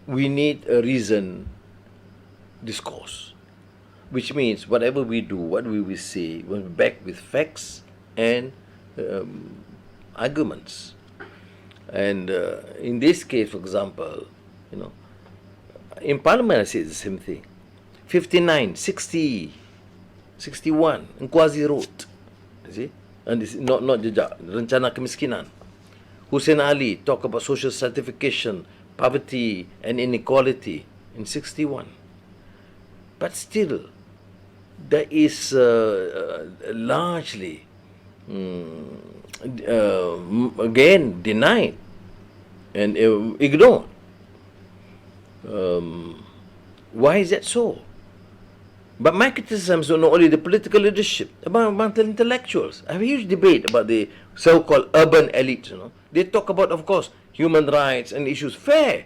we need a reasoned discourse, which means whatever we do, what we will say, will be backed with facts and arguments. And in this case, for example, in Parliament I said the same thing. 59, 60, 61, Ungku Aziz wrote, you see, and this is not jejak, rencana kemiskinan. Hussein Ali talk about social stratification, poverty and inequality in 61. But still, that is largely, again, denied and ignored. Why is that so? But my criticisms are not only the political leadership, about the intellectuals. I have a huge debate about the so-called urban elite. They talk about, of course, human rights and issues, fair.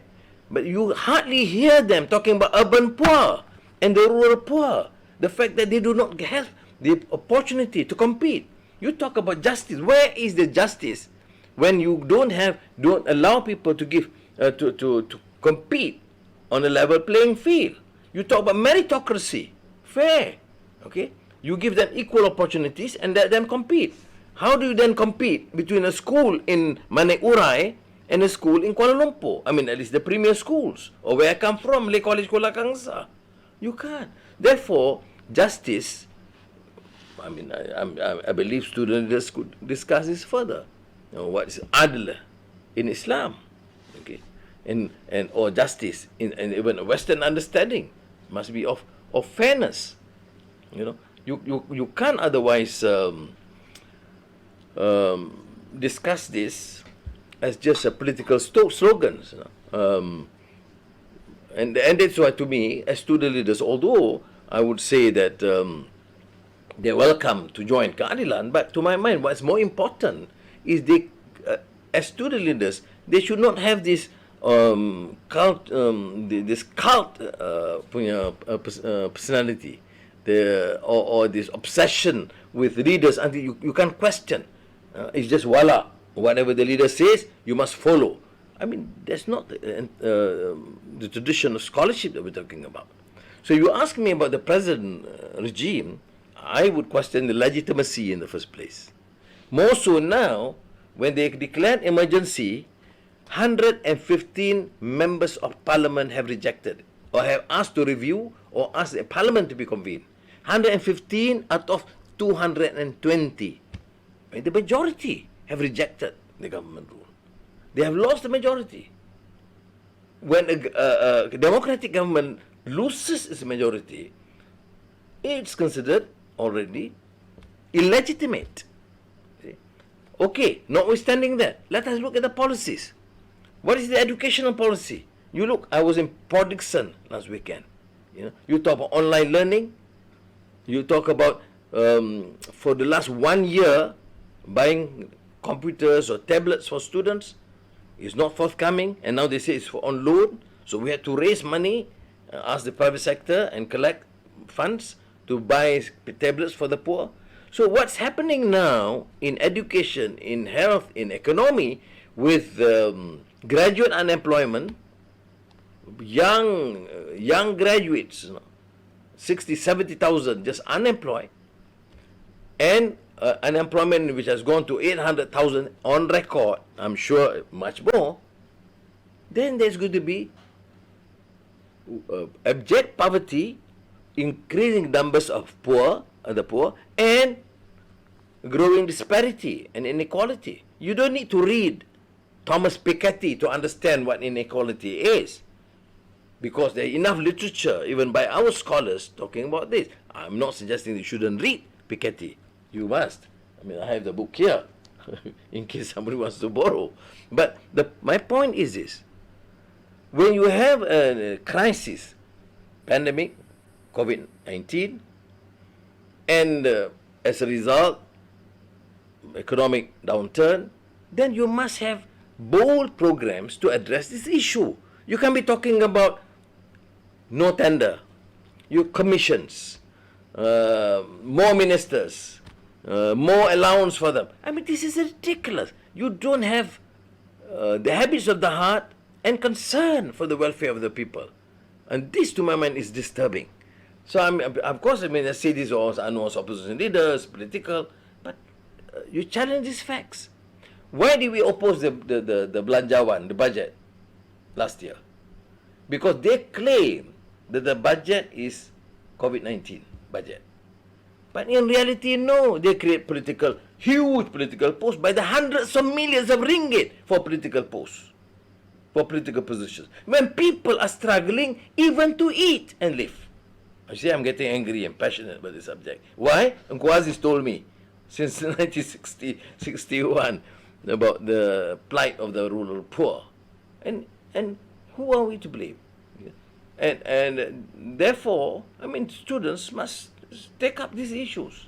But you hardly hear them talking about urban poor and the rural poor. The fact that they do not have the opportunity to compete. You talk about justice. Where is the justice when you don't allow people to give to compete on a level playing field? You talk about meritocracy, fair. Okay, you give them equal opportunities and let them compete. How do you then compete between a school in Manik Urai and a school in Kuala Lumpur? I mean, at least the premier schools, or where I come from, Malay College Kuala Kangsar. You can't. Therefore, justice, I mean, I believe student leaders could discuss this further. What is adl in Islam, okay, and or justice and even a Western understanding must be of fairness. You can't otherwise discuss this as just a political slogans. And that's why, to me, as student leaders, although I would say that they're welcome to join keadilan, but to my mind, what's more important is they, as student leaders, they should not have this cult personality, or this obsession with leaders until you can't question. It's just voila, whatever the leader says, you must follow. I mean, that's not the tradition of scholarship that we're talking about. So you ask me about the present regime, I would question the legitimacy in the first place. More so now, when they declared emergency, 115 members of parliament have rejected or have asked to review or asked the parliament to be convened. 115 out of 220. The majority have rejected the government rule. They have lost the majority. When a democratic government loses its majority, it's considered already illegitimate. Okay, notwithstanding that, let us look at the policies. What is the educational policy? You look, I was in Port Dickson last weekend. You talk about online learning. You talk about, for the last 1 year, buying computers or tablets for students is not forthcoming, and now they say it's on loan. So we had to raise money, ask the private sector and collect funds to buy tablets for the poor. So what's happening now in education, in health, in economy, with graduate unemployment, young graduates, 60, 70,000 just unemployed, and unemployment which has gone to 800,000 on record, I'm sure much more, then there's going to be abject poverty, increasing numbers of the poor, and growing disparity and inequality. You don't need to read Thomas Piketty to understand what inequality is, because there is enough literature, even by our scholars, talking about this. I'm not suggesting you shouldn't read Piketty. You must. I mean, I have the book here, in case somebody wants to borrow. But my point is this. When you have a crisis, pandemic, COVID-19, and as a result, economic downturn, then you must have bold programs to address this issue. You can't be talking about no tender, commissions, more ministers, more allowance for them. I mean, this is ridiculous. You don't have the habits of the heart and concern for the welfare of the people. And this, to my mind, is disturbing. So, of course, I say this also Anwar's opposition leaders, political, but you challenge these facts. Why did we oppose the Belanjawan, the budget, last year? Because they claim that the budget is COVID-19 budget. But in reality, no. They create huge political posts by the hundreds of millions of ringgit for political posts, for political positions. When people are struggling even to eat and live. I see I'm getting angry and passionate about this subject. Why? Ungku Aziz told me since 1961 about the plight of the rural poor. And who are we to blame? And therefore, students must take up these issues.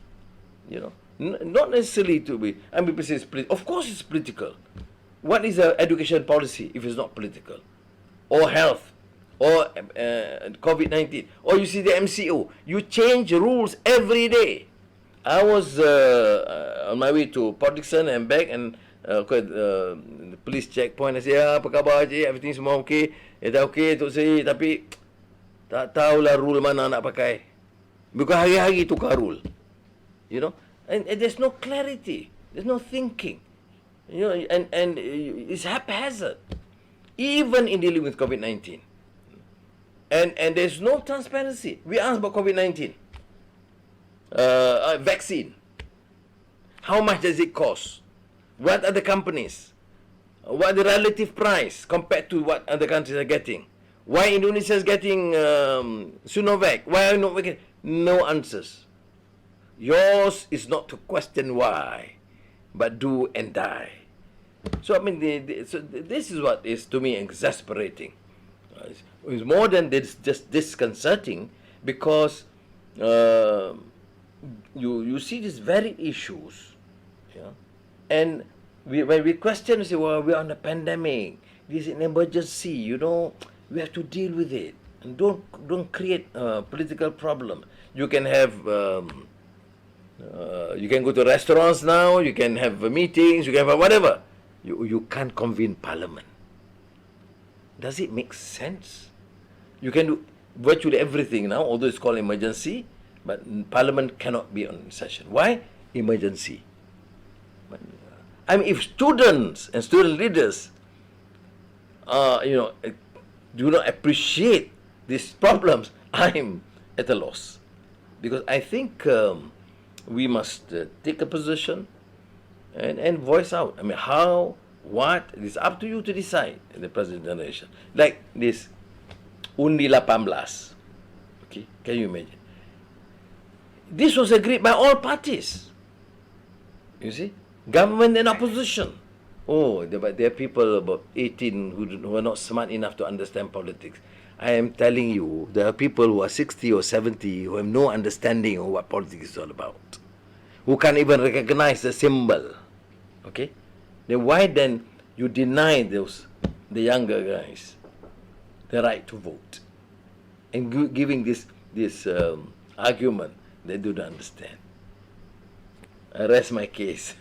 Not necessarily to be. People say of course it's political. What is an education policy if it's not political? Or health? Or COVID-19? Or you see the MCO? You change rules every day. I was on my way to Port Dickson and back, and the police checkpoint. I say, apa khabar cik? Everything semua okay? Dah okay Tok Seri, tapi tak tahulah rule mana nak pakai. Because hari-hari tukar rule. And there's no clarity. There's no thinking. And it's haphazard. Even in dealing with COVID-19. And there's no transparency. We asked about COVID-19. Vaccine. How much does it cost? What are the companies? What are the relative price compared to what other countries are getting? Why Indonesia is getting Sinovac? Why are not getting? No answers. Yours is not to question why, but do and die. So this is what is to me exasperating. It's more than this, just disconcerting, because you see these very issues, and when we question, we say, well, we're on a pandemic. This is an emergency. We have to deal with it, and don't create a political problem. You can have. You can go to restaurants now, you can have meetings, you can have whatever. You can't convene parliament. Does it make sense? You can do virtually everything now, although it's called emergency, but parliament cannot be on session. Why? Emergency. If students and student leaders do not appreciate these problems, I'm at a loss. Because I think we must take a position and voice out. How, what, it's up to you to decide in the present generation. Like this, Undi 18. Okay, can you imagine? This was agreed by all parties. You see? Government and opposition. But there are people about 18 who are not smart enough to understand politics. I am telling you, there are people who are 60 or 70 who have no understanding of what politics is all about, who can't even recognize the symbol. Okay? Then why then you deny the younger guys the right to vote, and giving this argument they do not understand? I rest my case.